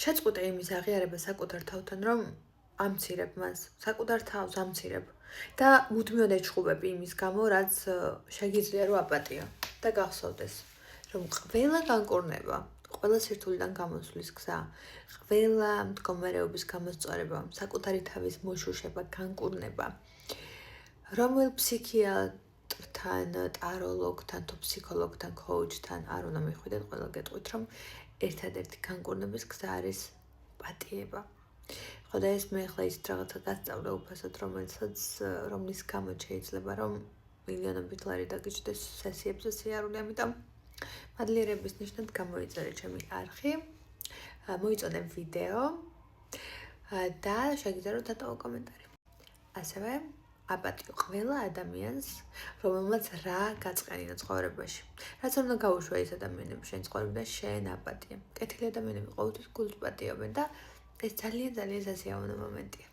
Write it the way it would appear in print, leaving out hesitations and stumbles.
შეწყვიტე იმის აღიარება საკუთარ თავთან, რომ ამცირებ მას, საკუთარ თავს ამცირებ და მუდმივად ეჩხუბები იმის გამო, რაც შეგიძლია რომ აპატიო და გახსოვდეს, რომ ყველა განკურნება, ყველა სირთულიდან გამოსვლის გზა, ყველა მდგომარეობის გამოსწორება, საკუთარი თავის მოშუშება, განკურნება, რომელ ფსიქიატრთან, ტაროლოგთან თუ ფსიქოლოგთან, ქოუჩთან არ უნდა მიხვიდეთ, ყველა გეტყვით, რომ ერთადერთი განკურნების გზა არის პატიება. ხო და ეს მე ახლა ისეთ რაღაცა გასწავლე უფასოდ, რომლის გამო შეიძლება რომ მილიონობით ლარი დაგიჭდეს სესიებზე სიარული, ამიტომ მადლიერების ნიშნად გამოიწერე ჩემი არხი, მოიწოდე ვიდეო და შეგიძლია რომ დატოვო კომენტარი. ასევე აპატიო ყველა ადამიანს, რომელმაც რა გაწყენინა ცხოვრებაში. რაც უნდა გაუშვა ის ადამიანები შენ ცხოვრებაში და შენ აპატიე. კეთილი ადამიანები ყოველთვის გულს პატიობენ და ეს ძალიან ძალიან სასიამოვნო მომენტია.